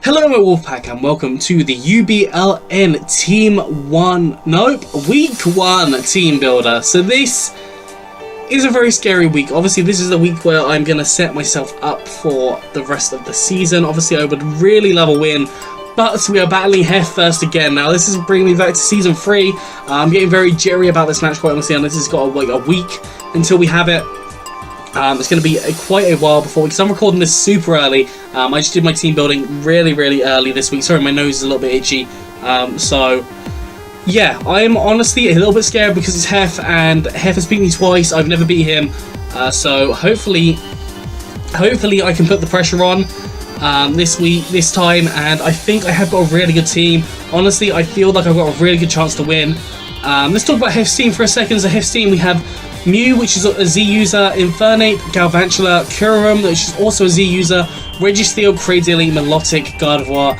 Hello my Wolfpack and welcome to the UBLN Week 1 team builder. So this is a very scary week. Obviously this is the week where I'm going to set myself up for the rest of the season. Obviously I would really love a win, but we are battling Heff first again. Now this is bringing me back to season 3. I'm getting very jittery about this match quite honestly, and this has got like a week until we have it. It's going to be quite a while before, because I'm recording this super early. I just did my team building really early this week. Sorry, my nose is a little bit itchy. So, yeah, I'm honestly a little bit scared because it's Heff, and Heff has beat me twice. I've never beat him. So, hopefully I can put the pressure on this time, and I think I have got a really good team. Honestly, I feel like I've got a really good chance to win. Let's talk about Heff's team for a second. So, Heff's team, we have Mew, which is a Z user, Infernape, Galvantula, Kurum, which is also a Z user, Registeel, Cradily, Milotic, Gardevoir,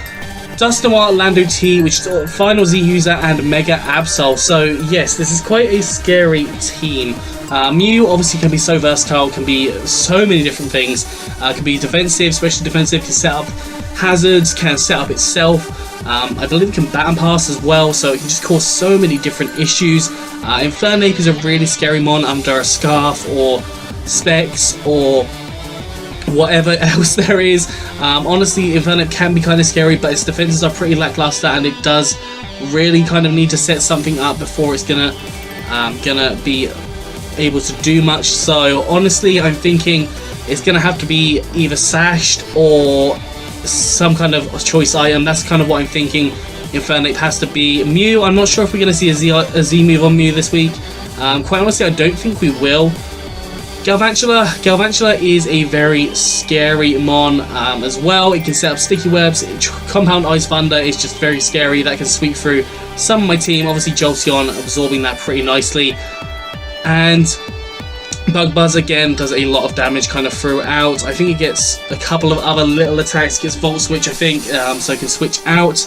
Dusknoir, Lando T, which is a final Z user, and Mega Absol. So yes, this is quite a scary team. Mew obviously can be so versatile, can be so many different things. Can be defensive, special defensive, can set up hazards, can set up itself. I believe it can Baton Pass as well, so it can just cause so many different issues. Infernape is a really scary mon under a Scarf or Specs or whatever else there is. Honestly, Infernape can be kind of scary, but its defenses are pretty lackluster, and it does really kind of need to set something up before it's gonna be able to do much. So honestly, I'm thinking it's gonna have to be either sashed or some kind of choice item. That's kind of what I'm thinking. Infernape has to be. Mew, I'm not sure if we're going to see a Z move on Mew this week. Quite honestly, I don't think we will. Galvantula is a very scary mon as well. It can set up sticky webs. Compound Ice Thunder is just very scary. That can sweep through some of my team. Obviously Jolteon absorbing that pretty nicely. And Bug Buzz again does a lot of damage kind of throughout. I think it gets a couple of other little attacks. It gets Volt Switch, I think, so it can switch out.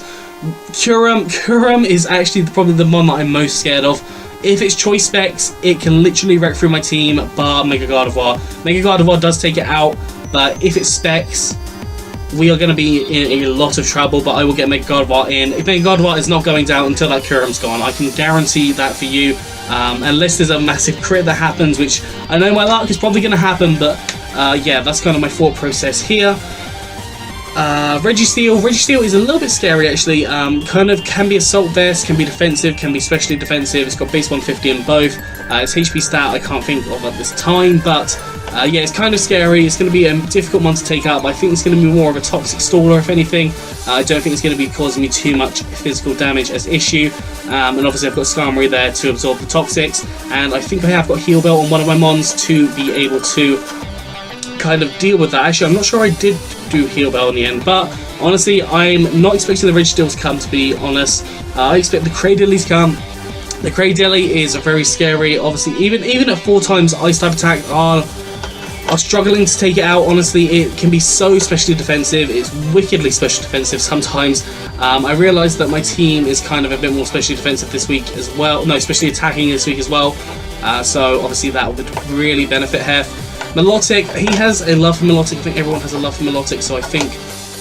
Kurum is actually probably the mon that I'm most scared of. If it's choice specs, it can literally wreck through my team, bar Mega Gardevoir. Mega Gardevoir does take it out, but if it's specs, we are going to be in a lot of trouble, but I will get Mega Gardevoir in. If Mega Gardevoir is not going down until that Kurum's gone, I can guarantee that for you. Unless there's a massive crit that happens, which I know my luck is probably going to happen, but yeah, that's kind of my thought process here. Registeel is a little bit scary actually. Kind of can be Assault Vest, can be defensive, can be specially defensive. It's got base 150 in both. Its HP stat I can't think of at this time, but yeah, it's kind of scary. It's going to be a difficult one to take out, but I think it's going to be more of a toxic staller if anything. I don't think it's going to be causing me too much physical damage as issue. And obviously I've got Skarmory there to absorb the toxics, and I think I have got Heal Belt on one of my mons to be able to kind of deal with that. Actually, I'm not sure I did do Heal Bell in the end, but honestly, I'm not expecting the Registeel to come, to be honest. I expect the Cradily to come. The Cradily is very scary. Obviously, even at 4 times Ice type attack are struggling to take it out. Honestly, it can be so specially defensive. It's wickedly special defensive sometimes. I realised that my team is kind of a bit more specially defensive this week as well. No, especially attacking this week as well. So obviously that would really benefit Heff. Milotic, he has a love for Milotic. I think everyone has a love for Milotic, so I think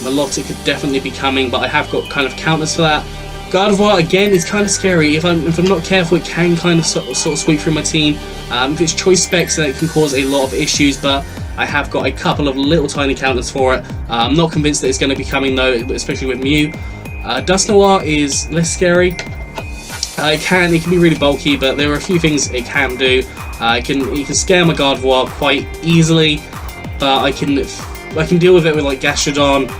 Milotic could definitely be coming, but I have got kind of counters for that. Gardevoir, again, is kind of scary. If I'm not careful, it can kind of sort of sweep through my team. If it's choice specs, then it can cause a lot of issues, but I have got a couple of little tiny counters for it. I'm not convinced that it's going to be coming, though, especially with Mew. Dusknoir is less scary. It can be really bulky, but there are a few things it can do. It can scare my Gardevoir quite easily, but I can deal with it with like Gastrodon.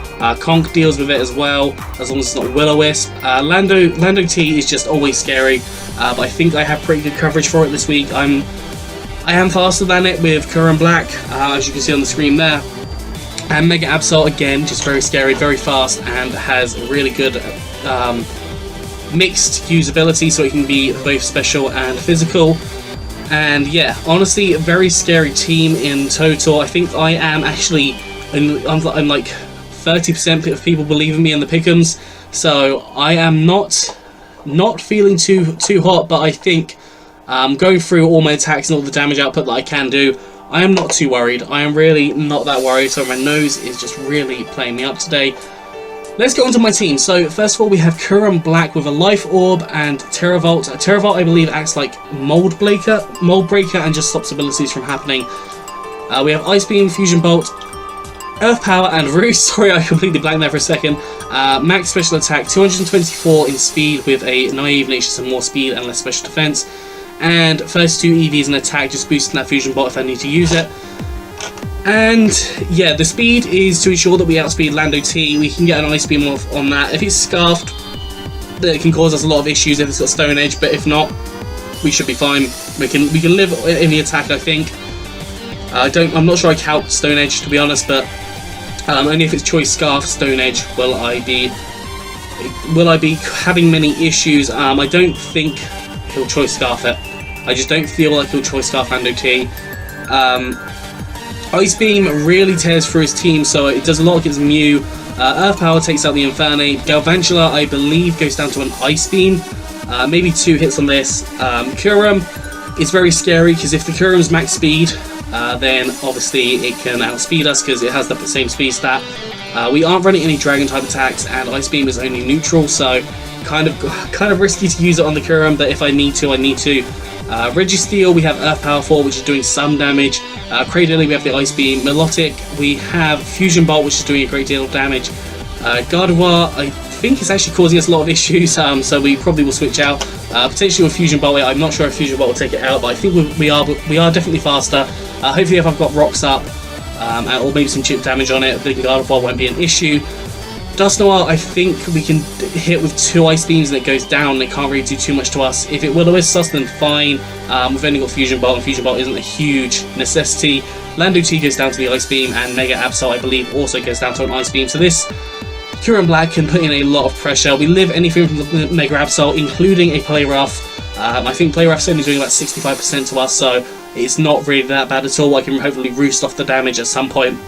Conk deals with it as well, as long as it's not Will-O-Wisp. Lando T is just always scary, but I think I have pretty good coverage for it this week. I am faster than it with Kurum Black, as you can see on the screen there. And Mega Absol, again, just very scary, very fast, and has really good mixed usability, so it can be both special and physical. And yeah, honestly, a very scary team in total. I think I am actually, I'm like 30% of people believe in me in the pick'ems, so I am not feeling too hot. But I think going through all my attacks and all the damage output that I can do, I am not too worried. I am really not that worried. So my nose is just really playing me up today. Let's get on to my team. So first of all, we have Kurum Black with a Life Orb and Terravolt. Terravolt, I believe, acts like Mold Breaker, and just stops abilities from happening. We have Ice Beam, Fusion Bolt, Earth Power, and Roost. Sorry, I completely blanked there for a second. Max Special Attack, 224 in speed with a Naive Nature, so more speed and less special defense. And first 2 EVs in attack, just boosting that Fusion Bolt if I need to use it. And yeah, the speed is to ensure that we outspeed Lando T. We can get an Ice Beam off on that. If it's Scarfed, then it can cause us a lot of issues if it's got Stone Edge, but if not, we should be fine. We can live in the attack, I think. I'm not sure I count Stone Edge, to be honest, but only if it's Choice Scarf Stone Edge will I be having many issues. I don't think he'll Choice Scarf it. I just don't feel like he'll Choice Scarf Lando T. Ice Beam really tears through his team, so it does a lot against Mew. Earth Power takes out the Infernape. Galvantula, I believe, goes down to an Ice Beam. Maybe 2 hits on this. Kurum is very scary, because if the Kurum's max speed, then obviously it can outspeed us, because it has the same speed stat. We aren't running any Dragon-type attacks, and Ice Beam is only neutral, so kind of risky to use it on the Kurum, but if I need to, I need to. Registeel, we have Earth Power 4, which is doing some damage. Cradily, we have the Ice Beam. Melodic, we have Fusion Bolt, which is doing a great deal of damage. Gardevoir, I think it's actually causing us a lot of issues, so we probably will switch out. Potentially with Fusion Bolt, I'm not sure if Fusion Bolt will take it out, but I think we are definitely faster. Hopefully if I've got Rocks up, or maybe some chip damage on it, then Gardevoir won't be an issue. Dusknoir, I think we can hit with 2 Ice Beams and it goes down and it can't really do too much to us. If it Will-O-Wisps us, then fine. We've only got Fusion Bolt, and Fusion Bolt isn't a huge necessity. Lando T goes down to the Ice Beam, and Mega Absol, I believe, also goes down to an Ice Beam. So this Kurum Black can put in a lot of pressure. We live anything from the Mega Absol, including a Play Rough. I think Play Rough's only doing about 65% to us, so it's not really that bad at all. I can hopefully roost off the damage at some point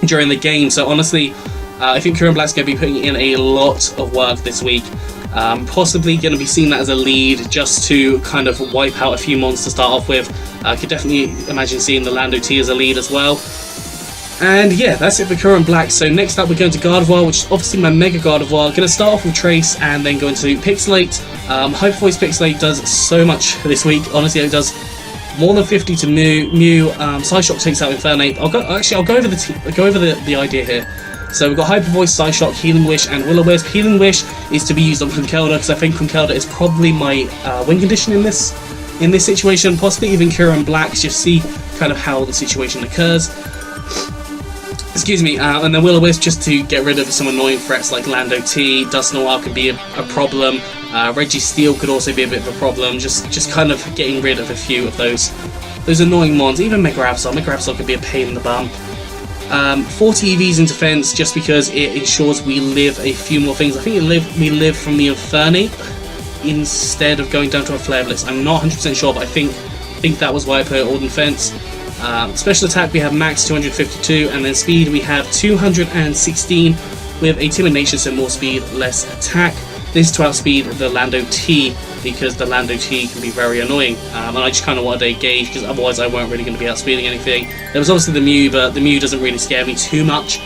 during the game. So honestly, I think Kurum Black's going to be putting in a lot of work this week. Possibly going to be seeing that as a lead, just to kind of wipe out a few monsters to start off with. I could definitely imagine seeing the Lando T as a lead as well. And yeah, that's it for Kurum Black. So next up we're going to Gardevoir, which is obviously my Mega Gardevoir. Going to start off with Trace and then go into Pixelate. Hyper Voice Pixelate does so much this week. Honestly, it does more than 50 to Mew. Psyshock takes out Infernape. I'll go over the idea here. So we've got Hyper Voice, Psyshock, Healing Wish, and Will-O-Wisp. Healing Wish is to be used on Conkeldurr, because I think Conkeldurr is probably my win condition in this situation. Possibly even Kurum Black, just see kind of how the situation occurs. Excuse me, and then Will-O-Wisp just to get rid of some annoying threats like Lando T. Dusknoir could be a problem. Registeel could also be a bit of a problem. Just kind of getting rid of a few of those annoying mons. Even Mega Absol. Mega Absol could be a pain in the bum. 40 EVs in defense, just because it ensures we live a few more things. I think we live from the Infernape instead of going down to a Flare Blitz. I'm not 100% sure, but I think that was why I put it all in defense. Special attack we have max 252, and then speed we have 216 with a timid nature, so more speed, less attack. This is to outspeed the Lando T, because the Lando T can be very annoying, and I just kind of wanted a gauge, because otherwise I weren't really going to be outspeeding anything. There was obviously the Mew, but the Mew doesn't really scare me too much.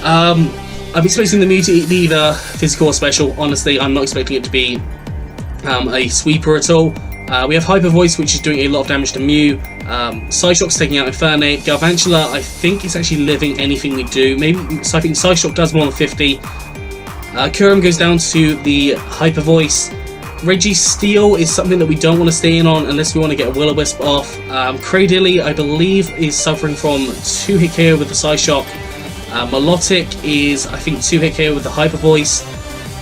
I'm expecting the Mew to be either physical or special. Honestly, I'm not expecting it to be a sweeper at all. We have Hyper Voice, which is doing a lot of damage to Mew. Psyshock's taking out Infernape. Galvantula, I think it's actually living anything we do. So I think Psyshock does more than 50. Kurum goes down to the Hyper Voice. Registeel is something that we don't want to stay in on unless we want to get a Will-O-Wisp off. Cradily, I believe, is suffering from 2-hit KO with the Psyshock. Melodic is, I think, 2-hit KO with the Hyper Voice.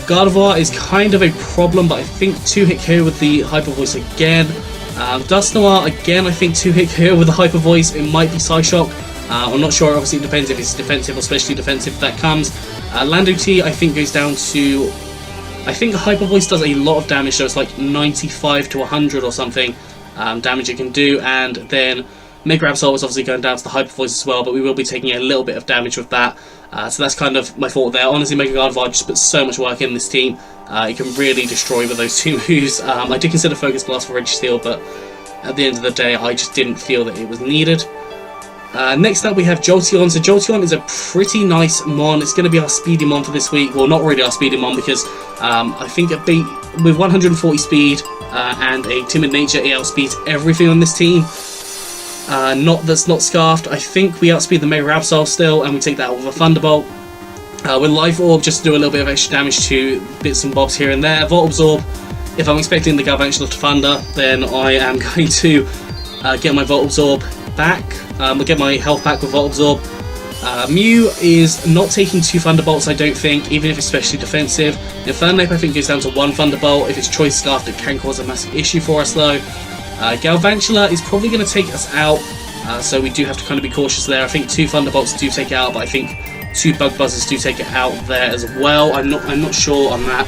Gardevoir is kind of a problem, but I think 2-hit KO with the Hyper Voice again. Dusknoir, again, I think 2-hit KO with the Hyper Voice. It might be Psyshock. I'm not sure, obviously it depends if it's defensive or specially defensive that comes. Lando T, I think, goes down to... I think Hyper Voice does a lot of damage, so it's like 95 to 100 or something damage it can do, and then Mega Absol is obviously going down to the Hyper Voice as well, but we will be taking a little bit of damage with that. So that's kind of my fault there. Honestly, Mega Gardevoir just puts so much work in this team. It can really destroy with those two moves. I did consider Focus Blast for Registeel, but at the end of the day, I just didn't feel that it was needed. Next up we have Jolteon. So Jolteon is a pretty nice mon. It's going to be our speedy mon for this week. Well, not really our speedy mon because I think with 140 speed and a timid nature, it outspeeds everything on this team. That's not scarfed. I think we outspeed the Mega Absol still, and we take that out with a Thunderbolt. With Life Orb, just to do a little bit of extra damage to bits and bobs here and there. Volt Absorb, if I'm expecting the Galvantula to Thunder, then I am going to get my Volt Absorb back. I'll get my health back with Volt Absorb. Mew is not taking 2 Thunderbolts, I don't think, even if it's especially defensive. Infernape, I think, goes down to 1 Thunderbolt. If it's Choice Scarfed, it can cause a massive issue for us, though. Galvantula is probably going to take us out, so we do have to kind of be cautious there. I think 2 Thunderbolts do take it out, but I think 2 Bug Buzzers do take it out there as well. I'm not sure on that.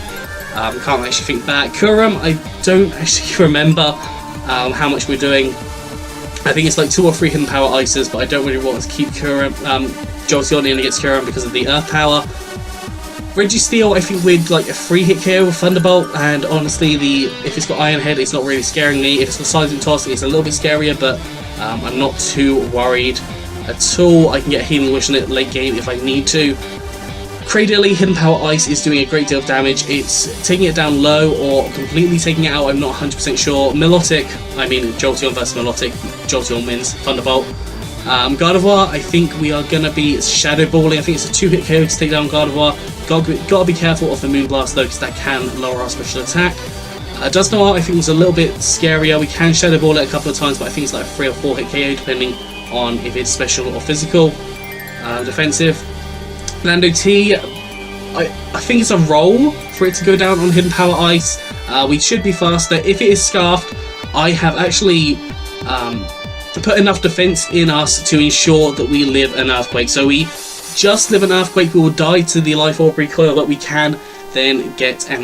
Can't actually think back. Kurum, I don't actually remember how much we're doing. I think it's like 2 or 3 Hidden Power Ices, but I don't really want to keep Kurum, Jolteon in against Kurum because of the Earth Power. Registeel, I think we're like a 3-hit KO with Thunderbolt, and honestly, if it's got Iron Head, it's not really scaring me. If it's got Silent Toss, it's a little bit scarier, but I'm not too worried at all. I can get a Healing Wish in it late game if I need to. Cradily, Hidden Power Ice is doing a great deal of damage. It's taking it down low or completely taking it out, I'm not 100% sure. Milotic, I mean Jolteon versus Milotic, Jolteon wins, Thunderbolt. Gardevoir, I think we are going to be Shadow Balling. I think it's a 2-hit KO to take down Gardevoir. Gotta be careful of the Moonblast though, because that can lower our special attack. Dusknoir, I think, was a little bit scarier. We can Shadow Ball it a couple of times, but I think it's like a 3 or 4-hit KO depending on if it's special or physical. Defensive. Lando T, I think it's a roll for it to go down on Hidden Power Ice. We should be faster. If it is Scarfed, I have actually put enough defense in us to ensure that we live an Earthquake. So we just live an Earthquake, we will die to the Life Orb Recoil, but we can then get a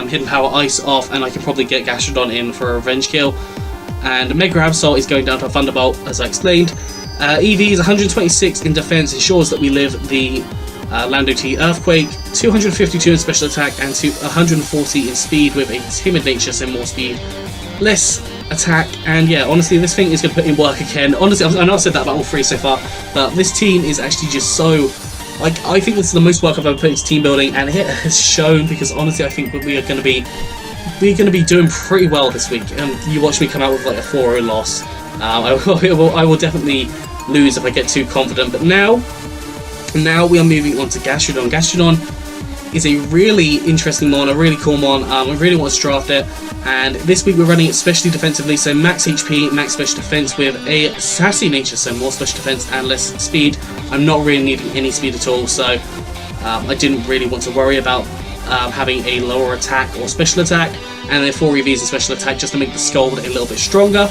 Hidden Power Ice off, and I can probably get Gastrodon in for a revenge kill. And Mega Absol is going down to a Thunderbolt, as I explained. EV is 126 in defense, ensures that we live the Lando T Earthquake, 252 in special attack, and 140 in speed with a timid nature, so more speed, less attack. And yeah, honestly, this thing is going to put in work again. Honestly, I know I've said that about all 3 so far, but this team is actually just so, like, I think this is the most work I've ever put into team building, and it has shown, because honestly I think that we're going to be doing pretty well this week. You watch me come out with like a 4-0 loss. I will definitely lose if I get too confident, but now we are moving on to Gastrodon. Gastrodon is a really interesting mon, a really cool mon. I really want to draft it, and this week we're running it especially defensively, so max HP, max special defense with a sassy nature, so more special defense and less speed. I'm not really needing any speed at all, so I didn't really want to worry about having a lower attack or special attack, and then 4 EVs and special attack just to make the Scald a little bit stronger.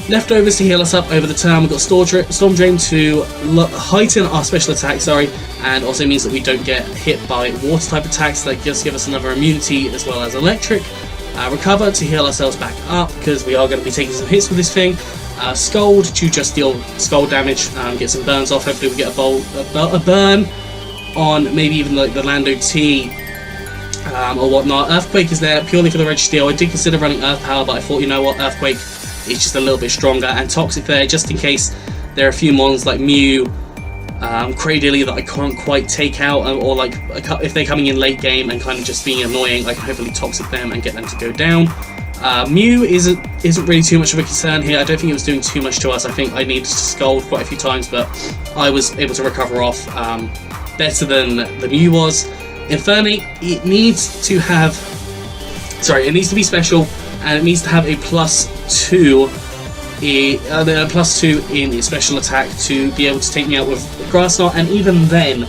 Leftovers to heal us up over the turn. We've got Storm Drain to heighten our special attack, and also means that we don't get hit by water type attacks. That just give us another immunity as well as electric. Recover to heal ourselves back up, because we are going to be taking some hits with this thing. Scald to just deal Scald damage, get some burns off. Hopefully we get a burn on maybe even like the Lando T or whatnot. Earthquake is there purely for the Registeel. I did consider running Earth Power, but I thought, you know what, Earthquake is just a little bit stronger, and Toxic there just in case there are a few mons like Mew, Cradily that I can't quite take out, or like if they're coming in late game and kind of just being annoying, I can hopefully Toxic them and get them to go down. Mew isn't really too much of a concern here. I don't think it was doing too much to us. I think I needed to Scald quite a few times, but I was able to recover off better than the Mew was. Infernape, it needs to be special, and it needs to have a +2 in its special attack to be able to take me out with Grass Knot, and even then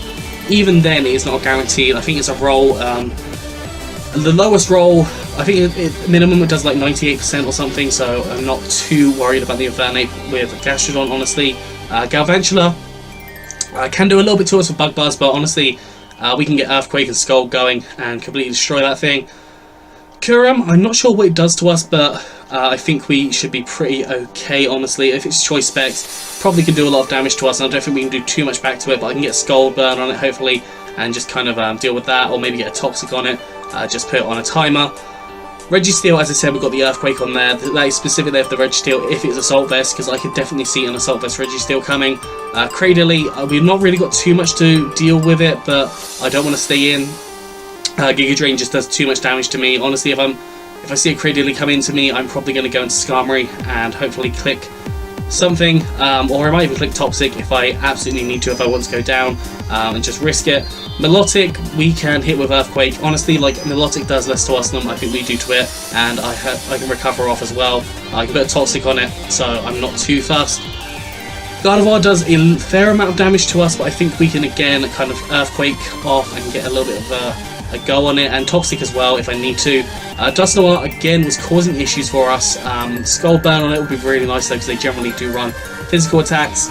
it's not guaranteed. I think it's a roll. The lowest roll, I think minimum it does like 98% or something, so I'm not too worried about the Infernape with Gastrodon, honestly. Galvantula can do a little bit to us with Bug Buzz, but honestly we can get Earthquake and Scald going and completely destroy that thing. Kurum, I'm not sure what it does to us, but I think we should be pretty okay, honestly. If it's Choice Specs, probably can do a lot of damage to us, and I don't think we can do too much back to it, but I can get a Scald Burn on it, hopefully, and just kind of deal with that, or maybe get a Toxic on it, just put it on a timer. Registeel, as I said, we've got the Earthquake on there. That is specific there for the Registeel if it's Assault Vest, because I could definitely see an Assault Vest Registeel coming. Cradily, we've not really got too much to deal with it, but I don't want to stay in. Giga Drain just does too much damage to me. Honestly, if I see a Cradily come into me, I'm probably going to go into Skarmory and hopefully click something, or I might even click Toxic if I absolutely need to, if I want to go down, and just risk it. Milotic, we can hit with Earthquake. Honestly, like, Milotic does less to us than I think we do to it, and I can recover off as well. I can put a Toxic on it, so I'm not too fussed. Gardevoir does a fair amount of damage to us, but I think we can again kind of Earthquake off and get a little bit of a go on it, and Toxic as well if I need to. Dusknoir again was causing issues for us. Skull Burn on it would be really nice though, because they generally do run physical attacks.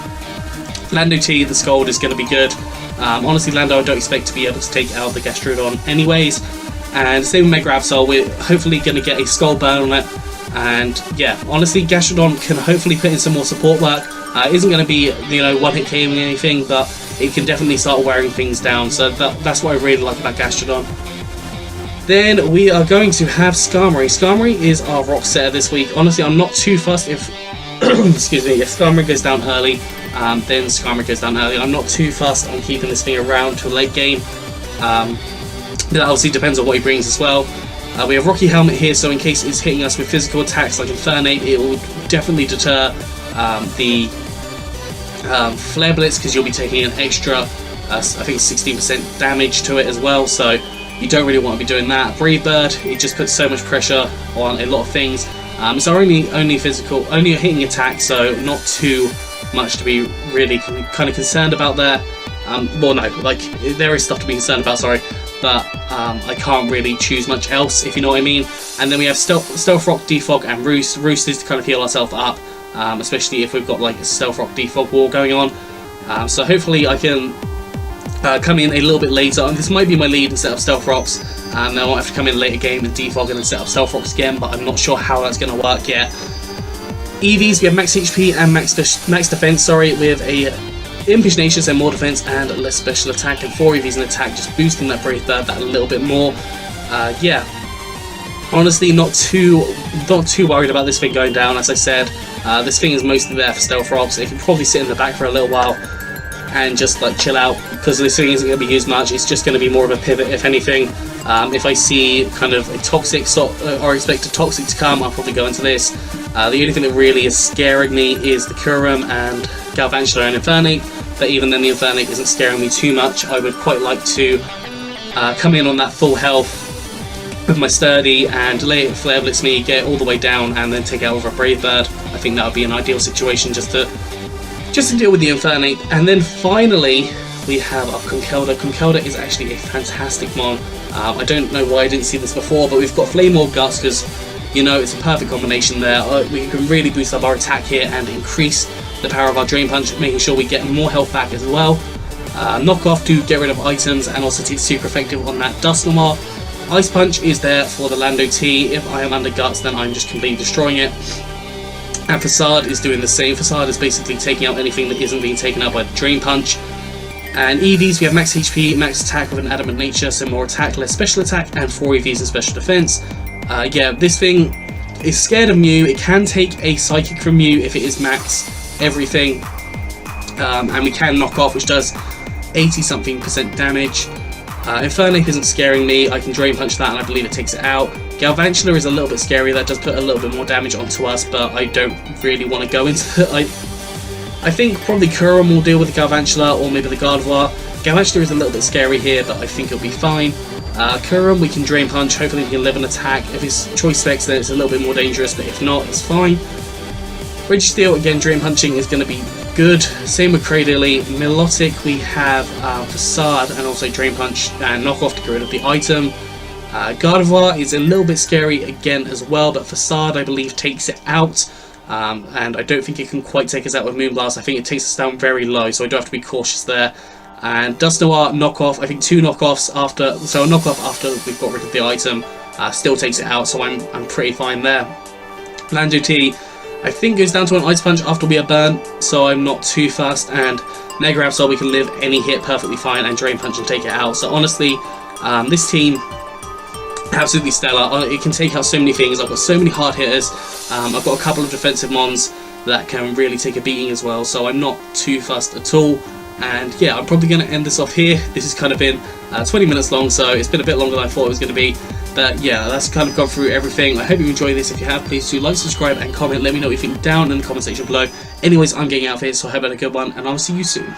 Lando T, the Scald is going to be good. Honestly, Lando I don't expect to be able to take out the Gastrodon anyways. And same with Mega Absol, we're hopefully going to get a Skull Burn on it. And yeah, honestly, Gastrodon can hopefully put in some more support work. It isn't going to be, you know, one-hit KOing anything, but it can definitely start wearing things down. So that's what I really like about Gastrodon. Then we are going to have Skarmory. Skarmory is our rock setter this week. Honestly, I'm not too fussed if excuse me, if Skarmory goes down early, then Skarmory goes down early. I'm not too fussed on keeping this thing around to late game. That obviously depends on what he brings as well. We have Rocky Helmet here, so in case it's hitting us with physical attacks like Infernape, it will definitely deter the Flare Blitz, because you'll be taking an extra, I think 16% damage to it as well, so you don't really want to be doing that. Brave Bird, it just puts so much pressure on a lot of things. It's our only a hitting attack, so not too much to be really kind of concerned about there. Well, no, like, there is stuff to be concerned about, sorry, but I can't really choose much else, if you know what I mean. And then we have Stealth Rock, Defog, and Roost. Roost is to kind of heal ourselves up, especially if we've got like a Stealth Rock, Defog war going on. So hopefully I can come in a little bit later. This might be my lead and set up Stealth Rocks, and then I might have to come in a later game and Defog and then set up Stealth Rocks again, but I'm not sure how that's going to work yet. EVs, we have max HP and max defense, sorry, with a Impugnacious and more defense and less special attack, and 4 EVs in attack, just boosting that Brave Bird that a little bit more. Yeah, honestly, not too worried about this thing going down. As I said, this thing is mostly there for Stealth Rocks. It can probably sit in the back for a little while and just like chill out, because this thing isn't going to be used much. It's just going to be more of a pivot, if anything. If I see kind of a Toxic or expect a Toxic to come, I'll probably go into this. The only thing that really is scaring me is the Kurum and Galvantula and Infernape, but even then the Infernape isn't scaring me too much. I would quite like to come in on that full health with my Sturdy and let it Flare Blitz me, get it all the way down, and then take out with a Brave Bird. I think that would be an ideal situation just to deal with the Infernape. And then finally we have our Conkeldurr. Conkeldurr is actually a fantastic mon. I don't know why I didn't see this before, but we've got Flame Orb Guts, because, you know, it's a perfect combination there. We can really boost up our attack here and increase the power of our Drain Punch, making sure we get more health back as well. Knock Off to get rid of items, and also it's super effective on that Dusknoir. Ice Punch is there for the Lando T. If I am under Guts, then I'm just completely destroying it. And Facade is doing the same. Facade is basically taking out anything that isn't being taken out by the Drain Punch. And EVs, we have max HP, max attack with an Adamant Nature, so more attack, less special attack, and 4 EVs in special defense. Yeah, this thing is scared of Mew. It can take a Psychic from Mew if it is max everything. And we can knock off, which does 80-something% damage. Infernape isn't scaring me. I can Drain Punch that and I believe it takes it out. Galvantula is a little bit scary. That does put a little bit more damage onto us, but I don't really want to go into it. I think probably Kurum will deal with the Galvantula, or maybe the Gardevoir. Galvantula is a little bit scary here, but I think it'll be fine. Kurum, we can Drain Punch. Hopefully we can live an attack. If it's Choice Specs, then it's a little bit more dangerous, but if not, it's fine. Registeel, again, Drain Punching is going to be good. Same with Cradily. Milotic, we have Facade and also Drain Punch and Knock Off to get rid of the item. Gardevoir is a little bit scary again as well, but Facade, I believe, takes it out. And I don't think it can quite take us out with Moonblast. I think it takes us down very low, so I do have to be cautious there. And Dusknoir, Knockoff, I think 2 knockoffs after, so a knockoff after we've got rid of the item, still takes it out, so I'm pretty fine there. Lando T, I think goes down to an Ice Punch after we are burnt, so I'm not too fast. And Mega Absol, we can live any hit perfectly fine and Drain Punch and take it out. So honestly, this team absolutely stellar. It can take out so many things. I've got so many hard hitters. I've got a couple of defensive mons that can really take a beating as well, so I'm not too fussed at all. And yeah, I'm probably going to end this off here. This has kind of been 20 minutes long, so it's been a bit longer than I thought it was going to be. But yeah, that's kind of gone through everything. I hope you enjoyed this. If you have, please do like, subscribe, and comment. Let me know what you think down in the comment section below. Anyways, I'm getting out of here, so I hope you had a good one, and I'll see you soon.